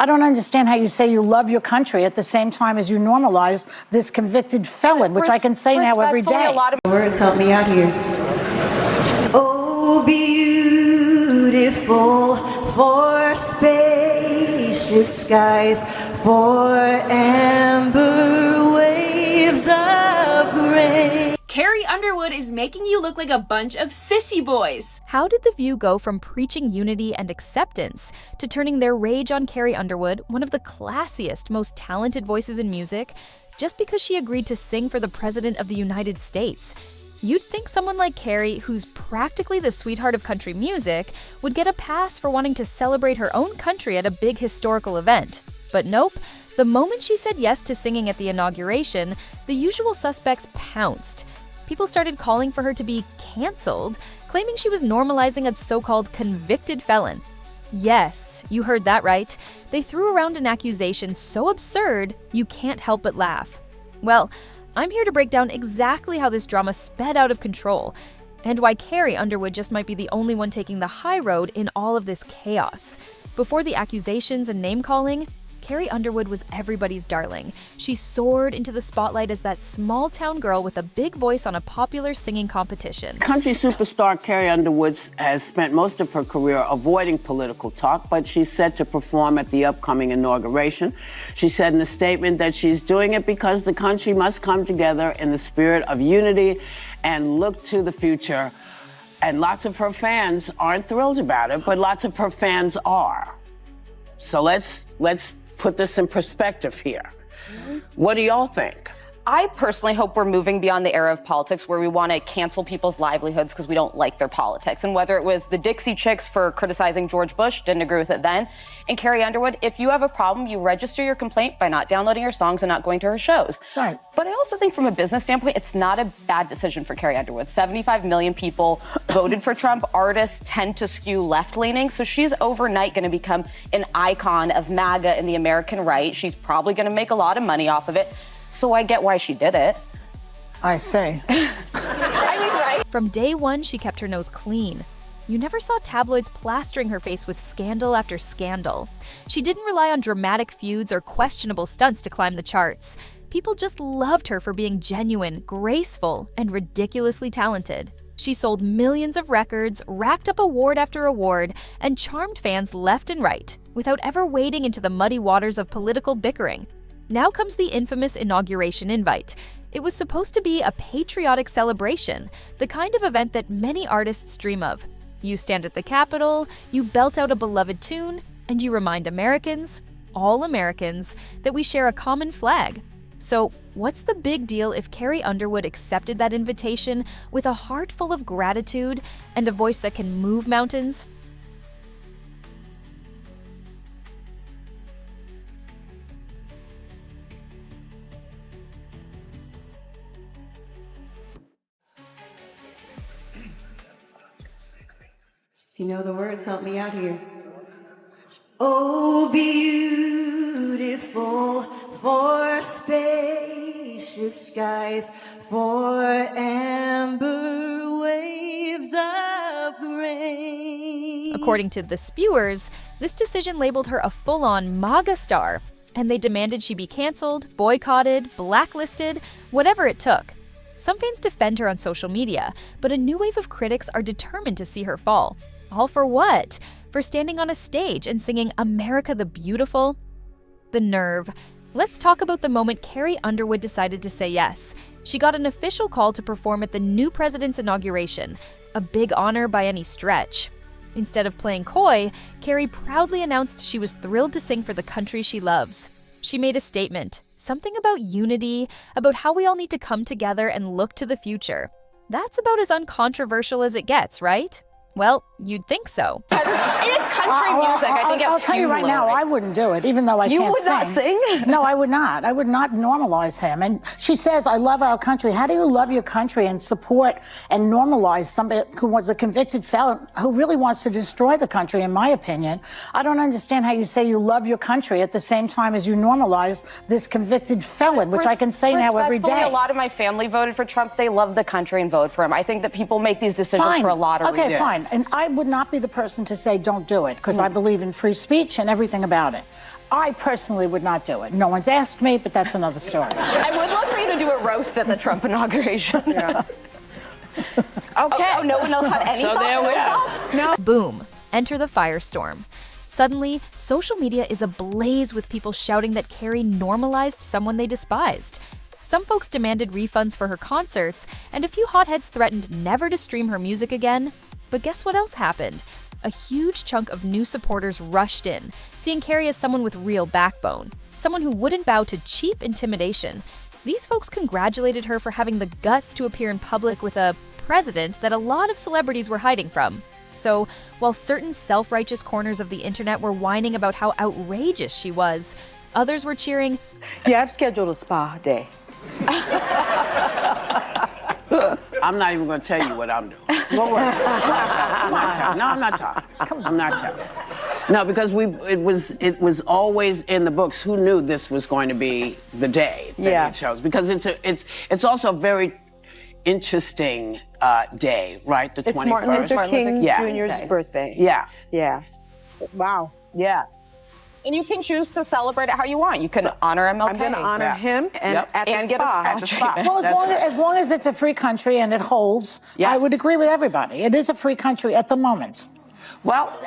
I don't understand how you say you love your country at the same time as you normalize this convicted felon, which I can say now every day. A lot of words help me out here. Oh, beautiful for spacious skies, for amber waves of gray. Carrie Underwood is making you look like a bunch of sissy boys. How did The View go from preaching unity and acceptance to turning their rage on Carrie Underwood, one of the classiest, most talented voices in music, just because she agreed to sing for the President of the United States? You'd think someone like Carrie, who's practically the sweetheart of country music, would get a pass for wanting to celebrate her own country at a big historical event. But nope, the moment she said yes to singing at the inauguration, the usual suspects pounced. People started calling for her to be canceled, claiming she was normalizing a so-called convicted felon. Yes, you heard that right. They threw around an accusation so absurd, you can't help but laugh. Well, I'm here to break down exactly how this drama sped out of control, and why Carrie Underwood just might be the only one taking the high road in all of this chaos. Before the accusations and name-calling, Carrie Underwood was everybody's darling. She soared into the spotlight as that small-town girl with a big voice on a popular singing competition. Country superstar Carrie Underwood has spent most of her career avoiding political talk, but she's set to perform at the upcoming inauguration. She said in a statement that she's doing it because the country must come together in the spirit of unity and look to the future. And lots of her fans aren't thrilled about it, but lots of her fans are. So let's put this in perspective here. What do y'all think? I personally hope we're moving beyond the era of politics where we want to cancel people's livelihoods because we don't like their politics. And whether it was the Dixie Chicks for criticizing George Bush, didn't agree with it then, and Carrie Underwood, if you have a problem, you register your complaint by not downloading her songs and not going to her shows. Right. But I also think from a business standpoint, it's not a bad decision for Carrie Underwood. 75 million people voted for Trump. Artists tend to skew left-leaning, so she's overnight going to become an icon of MAGA and the American right. She's probably going to make a lot of money off of it. So I get why she did it. I say. I mean, right? From day one, she kept her nose clean. You never saw tabloids plastering her face with scandal after scandal. She didn't rely on dramatic feuds or questionable stunts to climb the charts. People just loved her for being genuine, graceful, and ridiculously talented. She sold millions of records, racked up award after award, and charmed fans left and right, without ever wading into the muddy waters of political bickering. Now comes the infamous inauguration invite. It was supposed to be a patriotic celebration, the kind of event that many artists dream of. You stand at the Capitol, you belt out a beloved tune, and you remind Americans, all Americans, that we share a common flag. So, what's the big deal if Carrie Underwood accepted that invitation with a heart full of gratitude and a voice that can move mountains? You know the words help me out here. Oh, beautiful for spacious skies, for amber waves of grain. According to the Spewers, this decision labeled her a full-on MAGA star, and they demanded she be canceled, boycotted, blacklisted, whatever it took. Some fans defend her on social media, but a new wave of critics are determined to see her fall. All for what? For standing on a stage and singing America the Beautiful? The nerve. Let's talk about the moment Carrie Underwood decided to say yes. She got an official call to perform at the new president's inauguration, a big honor by any stretch. Instead of playing coy, Carrie proudly announced she was thrilled to sing for the country she loves. She made a statement, something about unity, about how we all need to come together and look to the future. That's about as uncontroversial as it gets, right? Well, you'd think so. It's country music. I think I'll tell you right now, I wouldn't do it, even though I can't sing. You would not sing? No, I would not. I would not normalize him. And she says, I love our country. How do you love your country and support and normalize somebody who was a convicted felon who really wants to destroy the country, in my opinion? I don't understand how you say you love your country at the same time as you normalize this convicted felon, which I can say now every day. A lot of my family voted for Trump. They love the country and vote for him. I think that people make these decisions for a lot of reasons. Okay, fine. And I would not be the person to say don't do it, because I believe in free speech and everything about it. I personally would not do it. No one's asked me, but that's another story. I would love for you to do a roast at the Trump inauguration. Okay. Oh, no one else had any So thoughts? there we No are. thoughts? No. Boom. Enter the firestorm. Suddenly, social media is ablaze with people shouting that Carrie normalized someone they despised. Some folks demanded refunds for her concerts, and a few hotheads threatened never to stream her music again. But guess what else happened? A huge chunk of new supporters rushed in, seeing Carrie as someone with real backbone, someone who wouldn't bow to cheap intimidation. These folks congratulated her for having the guts to appear in public with a president that a lot of celebrities were hiding from. So, while certain self-righteous corners of the internet were whining about how outrageous she was, others were cheering, Yeah, I've scheduled a spa day. I'm not even going to tell you what I'm doing. Don't worry. I'm not talking. I'm not telling. No, because it was always in the books. Who knew this was going to be the day that it shows? Because it's also a very interesting day, right? The 21st. It's Martin Luther King Jr.'s birthday. Yeah. Yeah. Wow. Yeah. And you can choose to celebrate it how you want. You can honor MLK. I'm going to honor him and at the And get a spa. spa At the spa. treatment. Well, as long as it's a free country and it holds, I would agree with everybody. It is a free country at the moment. Well,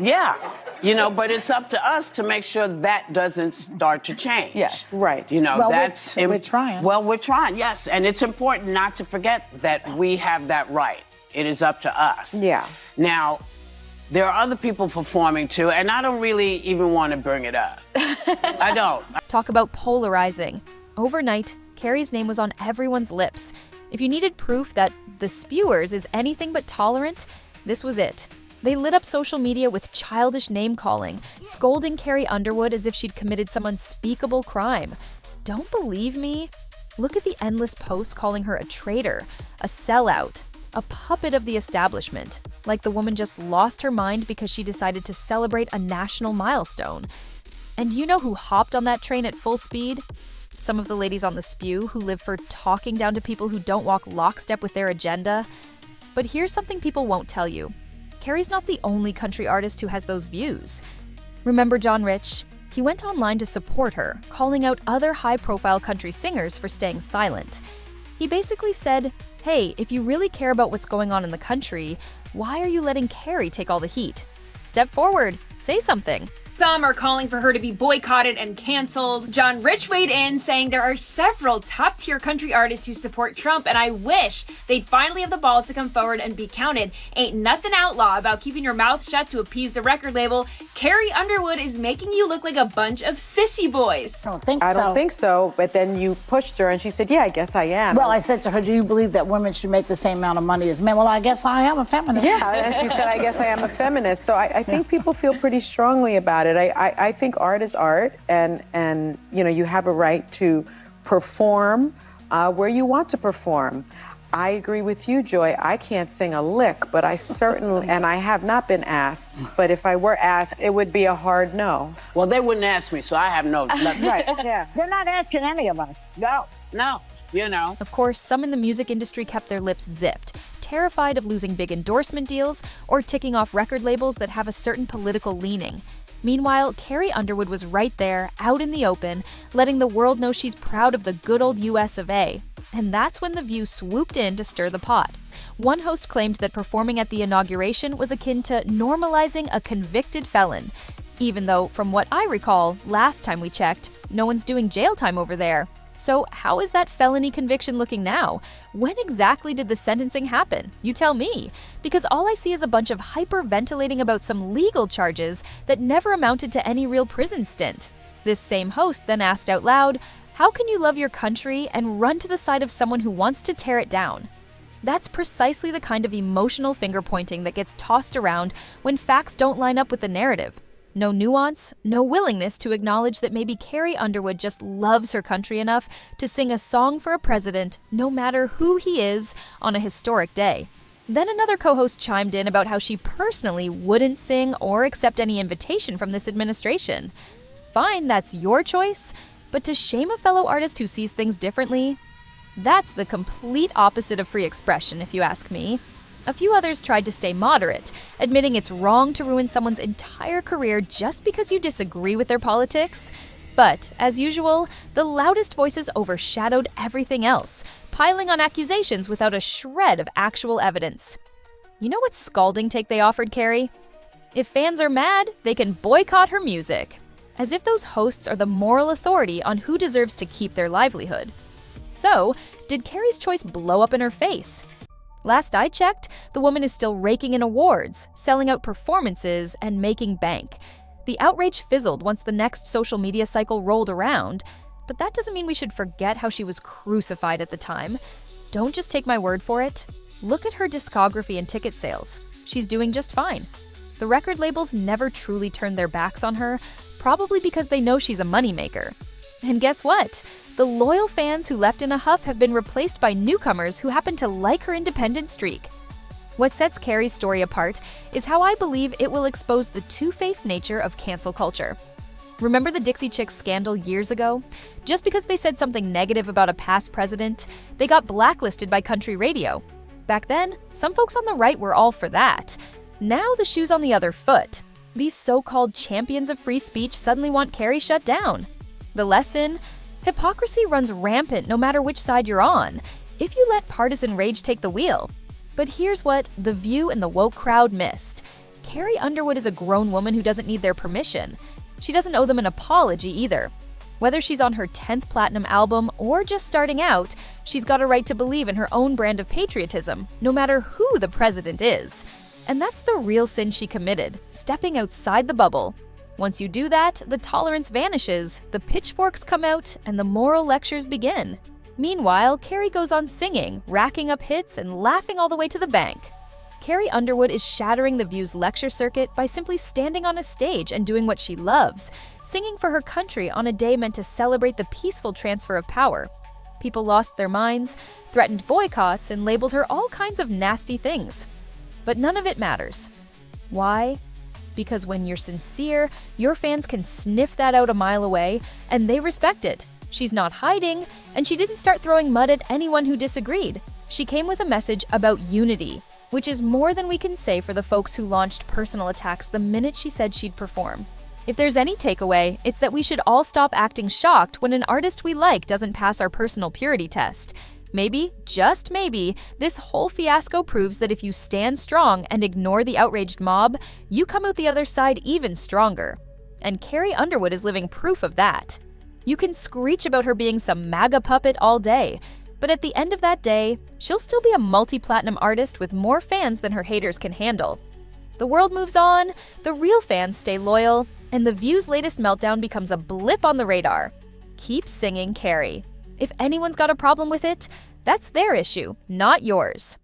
yeah. But it's up to us to make sure that doesn't start to change. Yes. Right. Well, that's we're trying. Well, we're trying, yes. And it's important not to forget that we have that right. It is up to us. Yeah. Now, there are other people performing too, and I don't really even want to bring it up. I don't. talk about polarizing. Overnight, Carrie's name was on everyone's lips. If you needed proof that the Spewers is anything but tolerant, this was it. They lit up social media with childish name-calling, scolding Carrie Underwood as if she'd committed some unspeakable crime. Don't believe me? Look at the endless posts calling her a traitor, a sellout, a puppet of the establishment, like the woman just lost her mind because she decided to celebrate a national milestone. And you know who hopped on that train at full speed? Some of the ladies on the Spew who live for talking down to people who don't walk lockstep with their agenda. But here's something people won't tell you. Carrie's not the only country artist who has those views. Remember John Rich? He went online to support her, calling out other high-profile country singers for staying silent. He basically said, hey, if you really care about what's going on in the country, why are you letting Carrie take all the heat? Step forward, say something. Some are calling for her to be boycotted and canceled. John Rich weighed in, saying there are several top-tier country artists who support Trump, and I wish they'd finally have the balls to come forward and be counted. Ain't nothing outlaw about keeping your mouth shut to appease the record label. Carrie Underwood is making you look like a bunch of sissy boys. I don't think I so. don't think so, but then you pushed her and she said, yeah, I guess I am. Well, I said to her, do you believe that women should make the same amount of money as men? Well, I guess I am a feminist. Yeah, and she said, I guess I am a feminist. So I think people feel pretty strongly about it. I think art is art, and you have a right to perform where you want to perform. I agree with you, Joy. I can't sing a lick, but I certainly, and I have not been asked, but if I were asked, it would be a hard no. Well, they wouldn't ask me, so I have no. Right, yeah. They're not asking any of us. No. Of course, some in the music industry kept their lips zipped, terrified of losing big endorsement deals or ticking off record labels that have a certain political leaning. Meanwhile, Carrie Underwood was right there, out in the open, letting the world know she's proud of the good old US of A. And that's when The View swooped in to stir the pot. One host claimed that performing at the inauguration was akin to normalizing a convicted felon. Even though, from what I recall, last time we checked, no one's doing jail time over there. So how is that felony conviction looking now? When exactly did the sentencing happen? You tell me. Because all I see is a bunch of hyperventilating about some legal charges that never amounted to any real prison stint. This same host then asked out loud, how can you love your country and run to the side of someone who wants to tear it down? That's precisely the kind of emotional finger-pointing that gets tossed around when facts don't line up with the narrative. No nuance, no willingness to acknowledge that maybe Carrie Underwood just loves her country enough to sing a song for a president, no matter who he is, on a historic day. Then another co-host chimed in about how she personally wouldn't sing or accept any invitation from this administration. Fine, that's your choice, but to shame a fellow artist who sees things differently, that's the complete opposite of free expression, if you ask me. A few others tried to stay moderate, admitting it's wrong to ruin someone's entire career just because you disagree with their politics. But, as usual, the loudest voices overshadowed everything else, piling on accusations without a shred of actual evidence. You know what scalding take they offered Carrie? If fans are mad, they can boycott her music. As if those hosts are the moral authority on who deserves to keep their livelihood. So, did Carrie's choice blow up in her face? Last I checked, the woman is still raking in awards, selling out performances, and making bank. The outrage fizzled once the next social media cycle rolled around, but that doesn't mean we should forget how she was crucified at the time. Don't just take my word for it. Look at her discography and ticket sales. She's doing just fine. The record labels never truly turned their backs on her, probably because they know she's a moneymaker. And guess what? The loyal fans who left in a huff have been replaced by newcomers who happen to like her independent streak. What sets Carrie's story apart is how I believe it will expose the two-faced nature of cancel culture. Remember the Dixie Chicks scandal years ago? Just because they said something negative about a past president, they got blacklisted by country radio. Back then, some folks on the right were all for that. Now the shoe's on the other foot. These so-called champions of free speech suddenly want Carrie shut down. The lesson? Hypocrisy runs rampant no matter which side you're on, if you let partisan rage take the wheel. But here's what The View and the woke crowd missed. Carrie Underwood is a grown woman who doesn't need their permission. She doesn't owe them an apology either. Whether she's on her 10th platinum album or just starting out, she's got a right to believe in her own brand of patriotism, no matter who the president is. And that's the real sin she committed, stepping outside the bubble. Once you do that, the tolerance vanishes, the pitchforks come out, and the moral lectures begin. Meanwhile, Carrie goes on singing, racking up hits, and laughing all the way to the bank. Carrie Underwood is shattering The View's lecture circuit by simply standing on a stage and doing what she loves, singing for her country on a day meant to celebrate the peaceful transfer of power. People lost their minds, threatened boycotts, and labeled her all kinds of nasty things. But none of it matters. Why? Because when you're sincere, your fans can sniff that out a mile away, and they respect it. She's not hiding, and she didn't start throwing mud at anyone who disagreed. She came with a message about unity, which is more than we can say for the folks who launched personal attacks the minute she said she'd perform. If there's any takeaway, it's that we should all stop acting shocked when an artist we like doesn't pass our personal purity test. Maybe, just maybe, this whole fiasco proves that if you stand strong and ignore the outraged mob, you come out the other side even stronger. And Carrie Underwood is living proof of that. You can screech about her being some MAGA puppet all day, but at the end of that day, she'll still be a multi-platinum artist with more fans than her haters can handle. The world moves on, the real fans stay loyal, and The View's latest meltdown becomes a blip on the radar. Keep singing, Carrie. If anyone's got a problem with it, that's their issue, not yours.